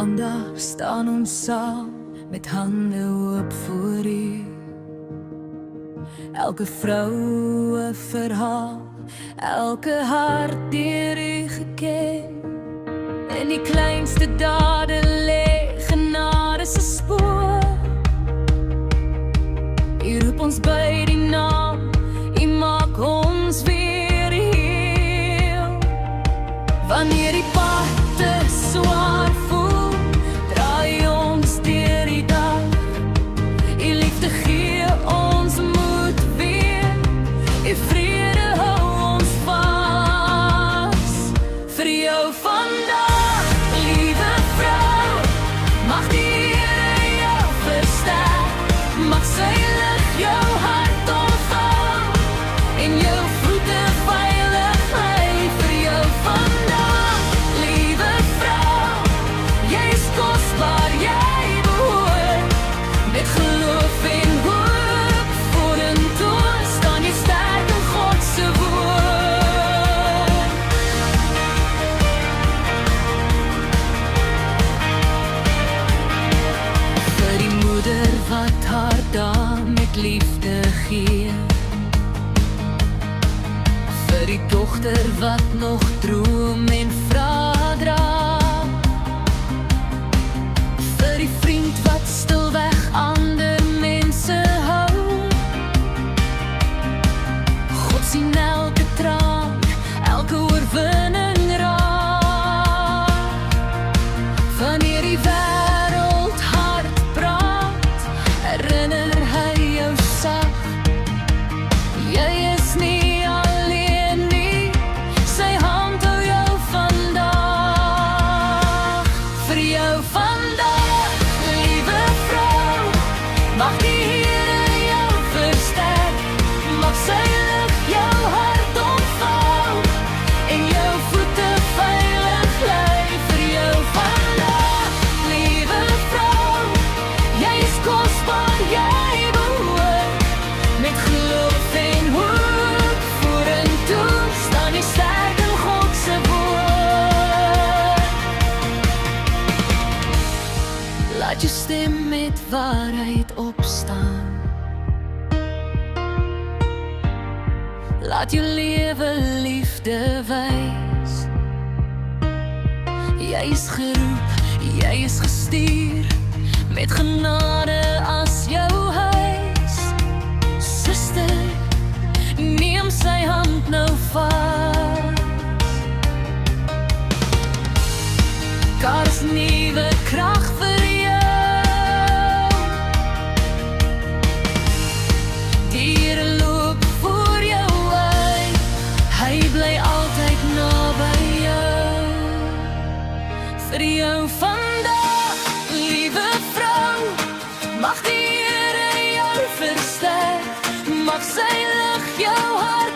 Vandag staan ons saam met hande oop voor U. Elke vrou 'n verhaal, elke hart deur U geken. In die kleinste dade lê genade se spoor. U roep ons by die naam, U maak ons weer heel. Wanneer die pad te swaar voel, draai ons deur die dag. U liefde gee ons moed weer, U vrede hou ons vas. Vir jou vandag, liewe vrou, mag die Here jou versterk, mag sy lig jou hart omvou en jou voete veilig lei. Vir jou vandag, liewe vrou, jy is kosbaar, jy behoort met geloof en hoop vorentoe staan jy sterk in God se woord. Vir die moeder wat haar dae met liefde gee, vir die dogter wat nog droom en vra dra, vir die vriend wat stilweg ander mense hou. God sien elke traan, elke oorwinning raak. Wanneer die wêreld hard praat, herinner hy jou sag. Jy is nie alleen nie, sy hand hou jou vandag. Vir jou vandag, liewe vrou, mag die Here jou versterk, mag sy lig jou hart omvou en jou voete veilig lei. Vir jou vandag, liewe vrou, jy is kosbaar, jy behoort met geloof en hoop vorentoe staan jy sterk in God se woord. Laat jou stem met waarheid opstaan, laat jou lewe liefde wys. Jy is geroep, jy is gestuur met genade as jou huis. Suster, neem sy hand nou vas. Daar is nuwe krag vir jou. Die Here loop voor jou uit, hy bly altyd naby jou. Vir jou vandag, liewe vrou, mag die Here jou versterk, mag sy lig jou hart